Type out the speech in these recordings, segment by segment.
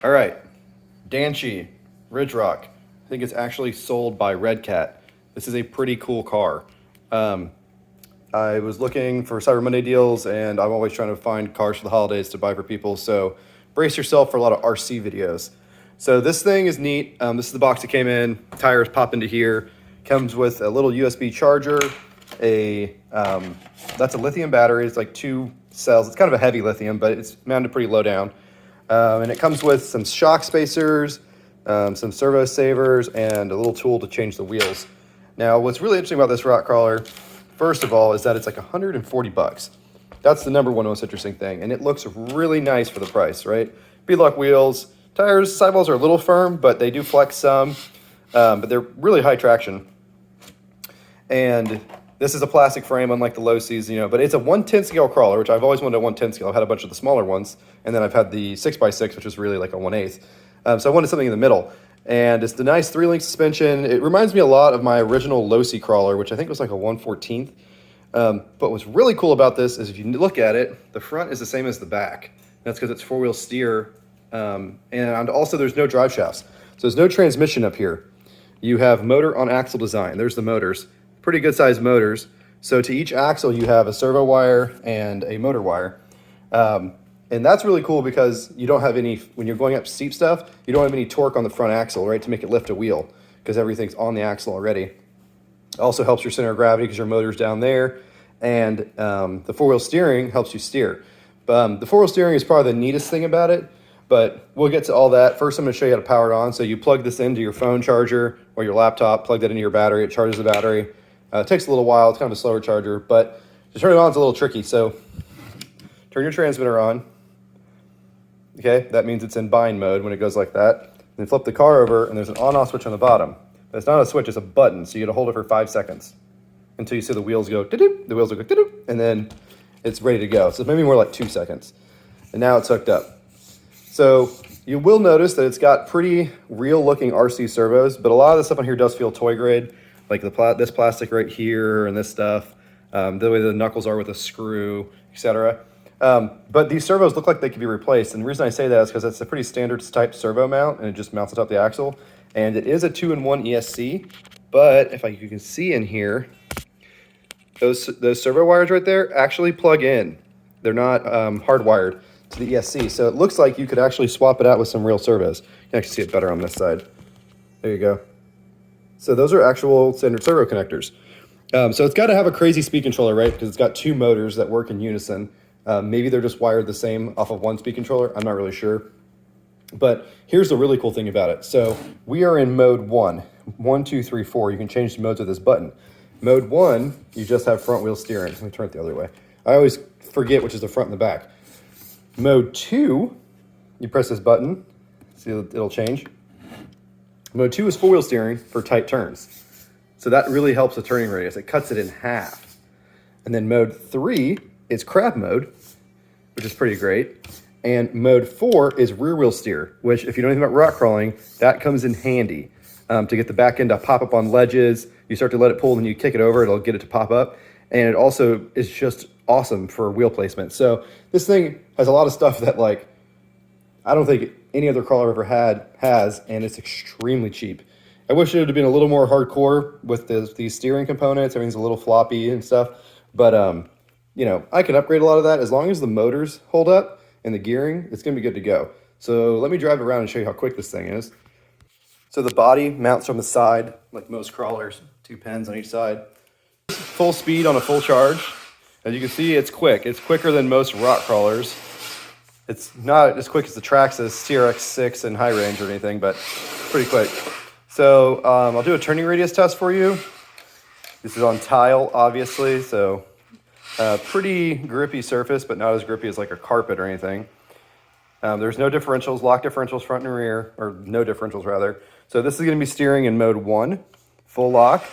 All right, Danche Rockridge. I think it's actually sold by Redcat. This is a pretty cool car. Um, I was looking for Cyber Monday deals, and I'm always trying to find cars for the holidays to buy for people. So brace yourself for a lot of RC videos. So this thing is neat. This is the box it came in. Tires pop into here. Comes with a little USB charger. That's a lithium battery. It's like 2 cells. It's kind of a heavy lithium, but it's mounted pretty low down. And it comes with some shock spacers, some servo savers, and a little tool to change the wheels. Now, what's really interesting about this rock crawler, first of all, is that it's like 140 bucks. That's the number one most interesting thing, and it looks really nice for the price, right? Beadlock wheels, tires, sidewalls are a little firm, but they do flex some, but they're really high traction. And this is a plastic frame, unlike the low Cs, but it's a 1/10 scale crawler, which I've always wanted a 1/10 scale. I've had a bunch of the smaller ones, and then I've had the 6x6, which is really like a 1/8. So I wanted something in the middle. And it's the nice 3-link suspension. It reminds me a lot of my original low C crawler, which I think was like a 1/14. But what's really cool about this is if you look at it, the front is the same as the back. That's because it's 4-wheel steer. And also there's no drive shafts. So there's no transmission up here. You have motor on axle design. There's the motors. Pretty good sized motors. So to each axle, you have a servo wire and a motor wire. And that's really cool because you don't have any, when you're going up steep stuff, you don't have any torque on the front axle, right, to make it lift a wheel because everything's on the axle already. It also helps your center of gravity because your motor's down there. And the 4-wheel steering helps you steer. The 4-wheel steering is probably the neatest thing about it, but we'll get to all that. First, I'm going to show you how to power it on. So you plug this into your phone charger or your laptop, plug that into your battery, it charges the battery. It takes a little while, it's kind of a slower charger, but to turn it on is a little tricky. So turn your transmitter on. Okay, that means it's in bind mode when it goes like that. Then flip the car over and there's an on-off switch on the bottom. But it's not a switch, it's a button, so you gotta hold it for 5 seconds until you see the wheels go doo-doo, the wheels will go doo-doo, and then it's ready to go. So maybe more like 2 seconds. And now it's hooked up. So you will notice that it's got pretty real looking RC servos, but a lot of the stuff on here does feel toy grade. Like this plastic right here and this stuff, the way the knuckles are with a screw, etc. But these servos look like they could be replaced. And the reason I say that is because it's a pretty standard type servo mount and it just mounts atop the axle. And it is a 2-in-1 ESC, but if you can see in here, those servo wires right there actually plug in. They're not hardwired to the ESC. So it looks like you could actually swap it out with some real servos. You can actually see it better on this side. There you go. So those are actual standard servo connectors. So it's got to have a crazy speed controller, right? Because it's got 2 motors that work in unison. Maybe they're just wired the same off of one speed controller. I'm not really sure. But here's the really cool thing about it. So we are in mode 1. 1, 2, 3, 4. You can change the modes with this button. Mode 1, you just have front wheel steering. Let me turn it the other way. I always forget which is the front and the back. Mode 2, you press this button. See, it'll change. Mode 2 is 4-wheel steering for tight turns. So that really helps the turning radius. It cuts it in half. And then mode 3 is crab mode, which is pretty great. And mode 4 is rear wheel steer, which if you know anything about rock crawling, that comes in handy to get the back end to pop up on ledges. You start to let it pull and you kick it over, it'll get it to pop up. And it also is just awesome for wheel placement. So this thing has a lot of stuff that like, I don't think any other crawler I've ever has, and it's extremely cheap. I wish it would have been a little more hardcore with these steering components. Everything's a little floppy and stuff, but I can upgrade a lot of that as long as the motors hold up and the gearing. It's gonna be good to go. So let me drive around and show you how quick this thing is. So the body mounts from the side, like most crawlers, 2 pins on each side. Full speed on a full charge. As you can see, it's quick. It's quicker than most rock crawlers. It's not as quick as the Traxxas CRX6 in high range or anything, but pretty quick. So I'll do a turning radius test for you. This is on tile, obviously, so pretty grippy surface, but not as grippy as like a carpet or anything. There's no differentials, lock differentials front and rear, or no differentials rather. So this is going to be steering in mode 1, full lock.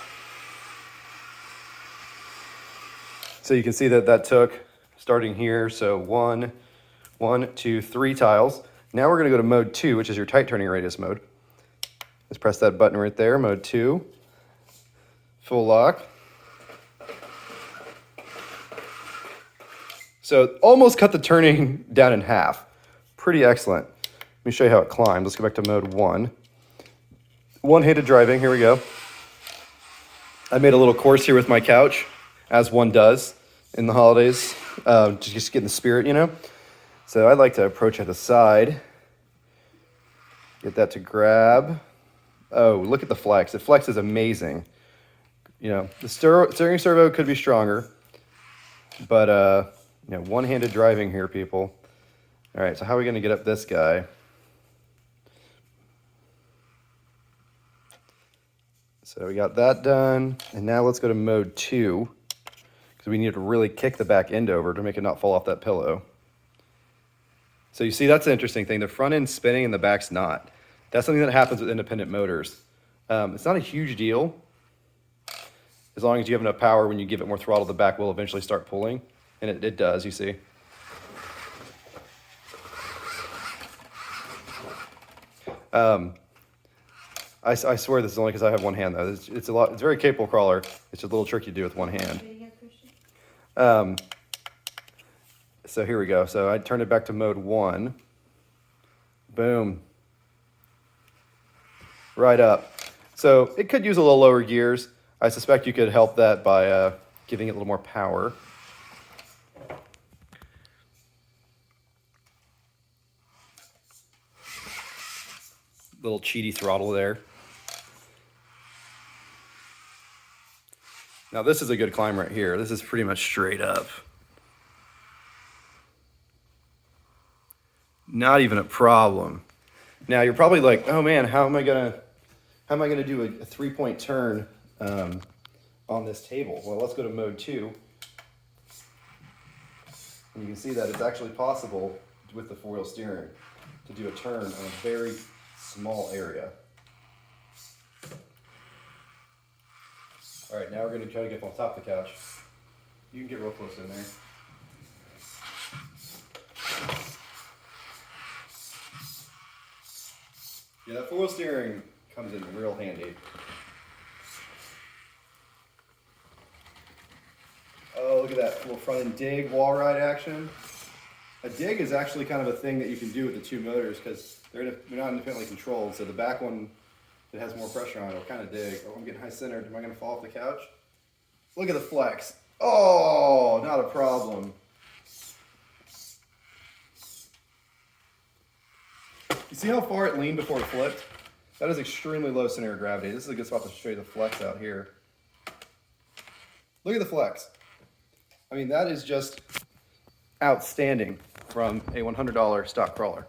So you can see that took starting here, so 1, 2, 3 tiles. Now we're going to go to mode 2, which is your tight turning radius mode. Let's press that button right there, mode 2, full lock. So almost cut the turning down in half. Pretty excellent. me show you how it climbs. Let's go back to mode 1. One-handed driving, here we go. I made a little course here with my couch, as one does in the holidays, just get in the spirit, you know? So I like to approach at the side, get that to grab. Oh, look at the flex. The flex is amazing. You know, the steering servo could be stronger, but, you know, one-handed driving here, people. All right, so how are we going to get up this guy? So we got that done, and now let's go to mode 2, because we need to really kick the back end over to make it not fall off that pillow. So you see, that's the interesting thing. The front end's spinning and the back's not. That's something that happens with independent motors. It's not a huge deal. As long as you have enough power, when you give it more throttle, the back will eventually start pulling, and it does, you see. I swear this is only because I have one hand, though. It's a very capable crawler. It's just a little tricky to do with one hand. So here we go. So I turned it back to mode 1. Boom. Right up. So it could use a little lower gears. I suspect you could help that by giving it a little more power. Little cheaty throttle there. Now this is a good climb right here. This is pretty much straight up. Not even a problem. Now you're probably like, oh man, how am I gonna do a 3-point turn on this table? Well, let's go to mode 2. And you can see that it's actually possible with the 4-wheel steering to do a turn on a very small area. All right, now we're going to try to get up on top of the couch. You can get real close in there. Yeah, that 4-wheel steering comes in real handy. Oh, look at that little front end dig wall ride action. A dig is actually kind of a thing that you can do with the 2 motors because they're not independently controlled. So the back one that has more pressure on it will kind of dig. Oh, I'm getting high centered. Am I going to fall off the couch? Look at the flex. Oh, not a problem. You see how far it leaned before it flipped? That is extremely low center of gravity. This is a good spot to show you the flex out here. Look at the flex. I mean, that is just outstanding from a $100 stock crawler.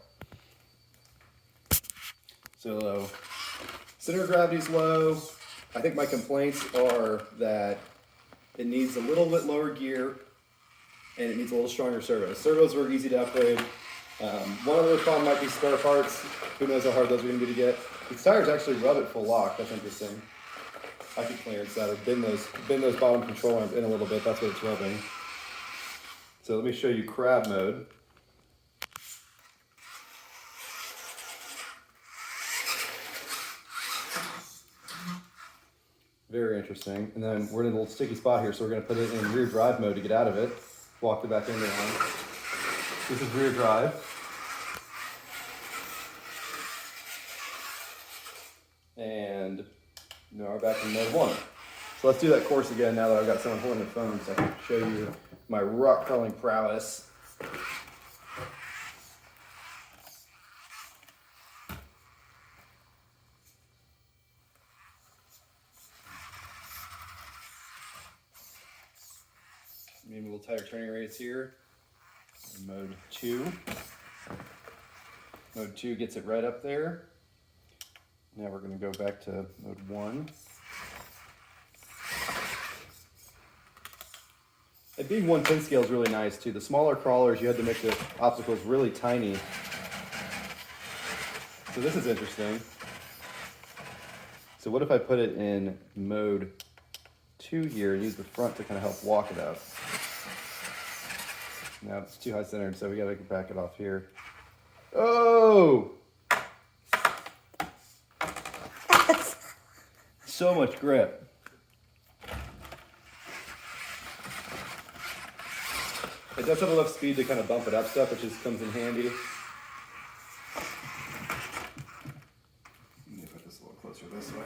So center of gravity is low. I think my complaints are that it needs a little bit lower gear and it needs a little stronger servos. Servos were easy to upgrade. One other problem might be spare parts. Who knows how hard those are going to be to get. These tires actually rub at full lock. That's interesting. I could clearance that or bend those bottom control arms in a little bit. That's what it's rubbing. So let me show you crab mode. Very interesting. And then we're in a little sticky spot here, so we're going to put it in rear drive mode to get out of it. Walk the back end around. This is rear drive. And now we're back in mode 1. So let's do that course again now that I've got someone holding the phone so I can show you my rock crawling prowess. Maybe a little tighter turning rates here. Mode 2. Mode 2 gets it right up there. Now we're going to go back to mode 1. And being 1/10 scale is really nice too. The smaller crawlers, you had to make the obstacles really tiny. So this is interesting. So what if I put it in mode 2 here and use the front to kind of help walk it up? Now it's too high centered, so we gotta back it off here. Oh! So much grip. It does have enough speed to kind of bump it up stuff, which just comes in handy. this way.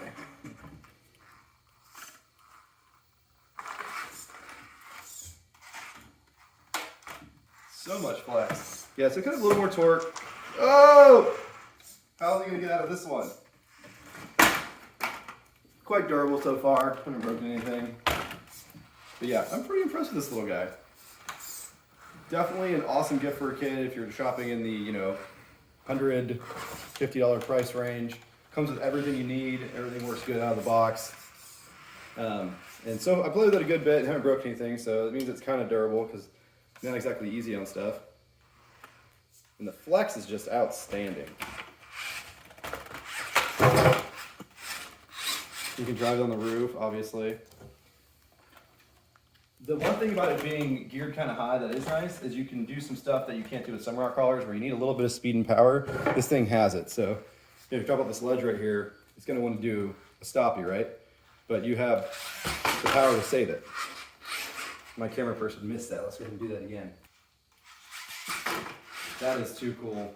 So much flex. Yeah, so kind of a little more torque. Oh! How's he gonna get out of this one? Quite durable so far. Haven't broken anything. But yeah, I'm pretty impressed with this little guy. Definitely an awesome gift for a kid if you're shopping in the, you know, $150 price range. Comes with everything you need. Everything works good out of the box. And so I played with it a good bit and haven't broken anything, so it means it's kind of durable because it's not exactly easy on stuff. And the flex is just outstanding. You can drive it on the roof, obviously. The one thing about it being geared kind of high that is nice is you can do some stuff that you can't do with some rock crawlers where you need a little bit of speed and power. This thing has it. So if you drop off this ledge right here, it's going to want to do a stoppie, right? But you have the power to save it. My camera person missed that. Let's go ahead and do that again. That is too cool.